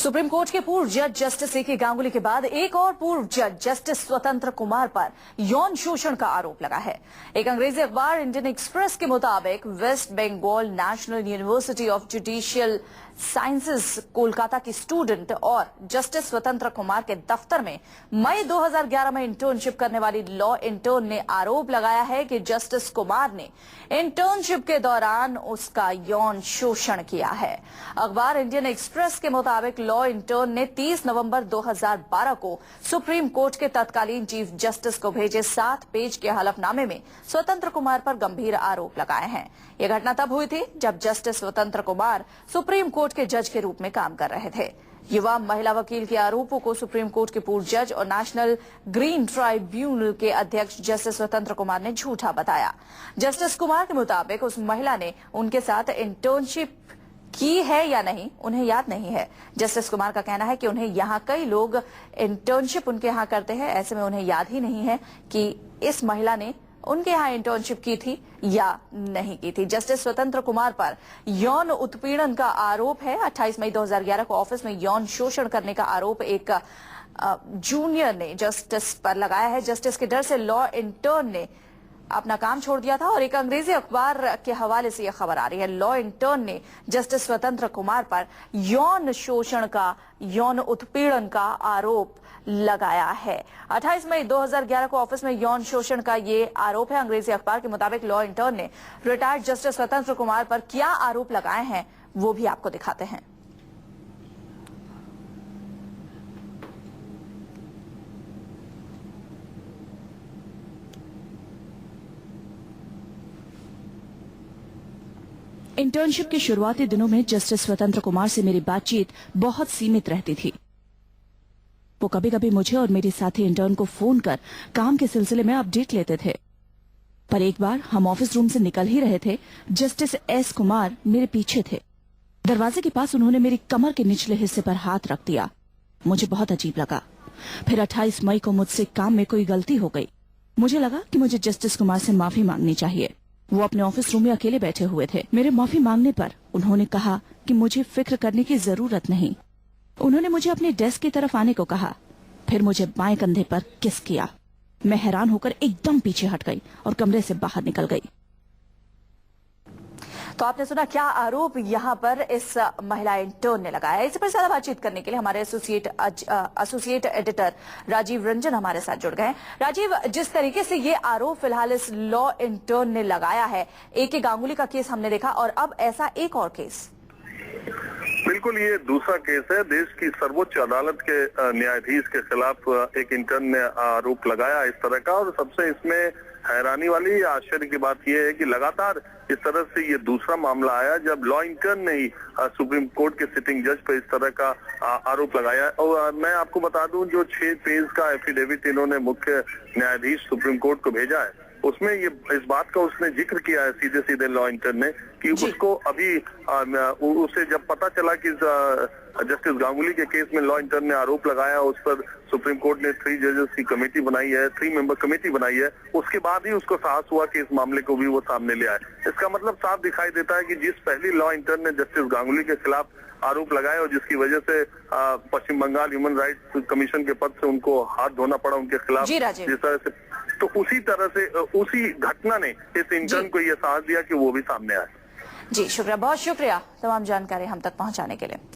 Supreme court के पूर्व जज जस्टिस ए के गांगुली के बाद एक और पूर्व जज जस्टिस स्वतंत्र कुमार पर यौन शोषण का आरोप लगा है। एक अंग्रेजी अखबार इंडियन एक्सप्रेस के मुताबिक West Bengal National University of Judicial Sciences Kolkata की स्टूडेंट और जस्टिस स्वतंत्र कुमार के दफ्तर में मई 2011 में इंटर्नशिप करने वाली लॉ इंटर्न ने आरोप लगाया है कि जस्टिस कुमार ने इंटर्नशिप के दौरान उसका यौन शोषण किया है। अखबार इंडियन एक्सप्रेस के मुताबिक लॉ इंटर्न ने 30 नवंबर 2012 को सुप्रीम कोर्ट के तत्कालीन चीफ जस्टिस को भेजे 7 पेज के हलफनामे में स्वतंत्र कुमार पर गंभीर आरोप लगाए हैं। यह घटना तब हुई थी जब जस्टिस स्वतंत्र कुमार सुप्रीम कोर्ट के जज के रूप में काम कर रहे थे। युवा महिला वकील के आरोपों को सुप्रीम कोर्ट के पूर्व जज और नेशनल ग्रीन ट्राइब्यूनल के अध्यक्ष जस्टिस स्वतंत्र कुमार ने झूठा बताया। जस्टिस कुमार के मुताबिक उस महिला ने उनके साथ इंटर्नशिप की है या नहीं उन्हें याद नहीं है। जस्टिस कुमार का कहना है कि उन्हें यहाँ कई लोग इंटर्नशिप उनके यहाँ करते हैं, ऐसे में उन्हें याद ही नहीं है कि इस महिला ने उनके यहाँ इंटर्नशिप की थी या नहीं की थी। जस्टिस स्वतंत्र कुमार पर यौन उत्पीड़न का आरोप है। 28 मई 2011 को ऑफिस में यौन शोषण करने का आरोप एक जूनियर ने जस्टिस पर लगाया है। जस्टिस के डर से लॉ इंटर्न ने अपना काम छोड़ दिया था और एक अंग्रेजी अखबार के हवाले से यह खबर आ रही है। लॉ इंटर्न ने जस्टिस स्वतंत्र कुमार पर यौन शोषण का, यौन उत्पीड़न का आरोप लगाया है। 28 मई 2011 को ऑफिस में यौन शोषण का ये आरोप है। अंग्रेजी अखबार के मुताबिक लॉ इंटर्न ने रिटायर्ड जस्टिस स्वतंत्र कुमार पर क्या आरोप लगाए हैं वो भी आपको दिखाते हैं। इंटर्नशिप के शुरुआती दिनों में जस्टिस स्वतंत्र कुमार से मेरी बातचीत बहुत सीमित रहती थी। वो कभी कभी मुझे और मेरी साथी इंटर्न को फोन कर काम के सिलसिले में अपडेट लेते थे। पर एक बार हम ऑफिस रूम से निकल ही रहे थे, जस्टिस एस कुमार मेरे पीछे थे। दरवाजे के पास उन्होंने मेरी कमर के निचले हिस्से पर हाथ रख दिया। मुझे बहुत अजीब लगा। फिर 28 मई को मुझसे काम में कोई गलती हो गई। मुझे लगा कि मुझे जस्टिस कुमार से माफी मांगनी चाहिए। वो अपने ऑफिस रूम में अकेले बैठे हुए थे। मेरे माफी मांगने पर उन्होंने कहा कि मुझे फिक्र करने की जरूरत नहीं। उन्होंने मुझे अपने डेस्क की तरफ आने को कहा, फिर मुझे बाएं कंधे पर किस किया। मैं हैरान होकर एकदम पीछे हट गई और कमरे से बाहर निकल गई। तो आपने सुना क्या आरोप यहाँ पर इस महिला इंटर्न ने लगाया। इस पर ज्यादा बातचीत करने के लिए हमारे एसोसिएट एडिटर राजीव रंजन हमारे साथ जुड़ गए। राजीव, जिस तरीके से ये आरोप फिलहाल इस लॉ इंटर्न ने लगाया है, ए के गांगुली का केस हमने देखा और अब ऐसा एक और केस। बिल्कुल, ये दूसरा केस है। देश की सर्वोच्च अदालत के न्यायाधीश के खिलाफ एक इंटर्न ने आरोप लगाया इस तरह का। और सबसे इसमें हैरानी वाली या आश्चर्य की बात यह है कि लगातार इस तरह से ये दूसरा मामला आया जब लॉ इंटर्न ने ही सुप्रीम कोर्ट के सिटिंग जज पर इस तरह का आरोप लगाया। और मैं आपको बता दूं, जो 6 पेज का एफिडेविट इन्होंने मुख्य न्यायाधीश सुप्रीम कोर्ट को भेजा है, उसमें ये इस बात का उसने जिक्र किया है सीधे सीधे लॉ इंटर्न ने कि उसको अभी उसे जब पता चला कि जस्टिस गांगुली के केस में लॉ इंटर्न ने आरोप लगाया, उस पर सुप्रीम कोर्ट ने 3 जजेस की कमेटी बनाई है, 3 मेंबर कमेटी बनाई है, उसके बाद ही उसको साहस हुआ कि इस मामले को भी वो सामने ले आए। इसका मतलब साफ दिखाई देता है कि जिस पहली लॉ इंटर्न ने जस्टिस गांगुली के खिलाफ आरोप लगाया और जिसकी वजह से पश्चिम बंगाल ह्यूमन राइट्स कमीशन के पद से उनको हाथ धोना पड़ा उनके खिलाफ, जिस तरह से, तो उसी तरह से उसी घटना ने इस इंटर्न को यह साहस दिया कि वो भी सामने आए। जी शुक्रिया, बहुत शुक्रिया तमाम जानकारी हम तक पहुंचाने के लिए।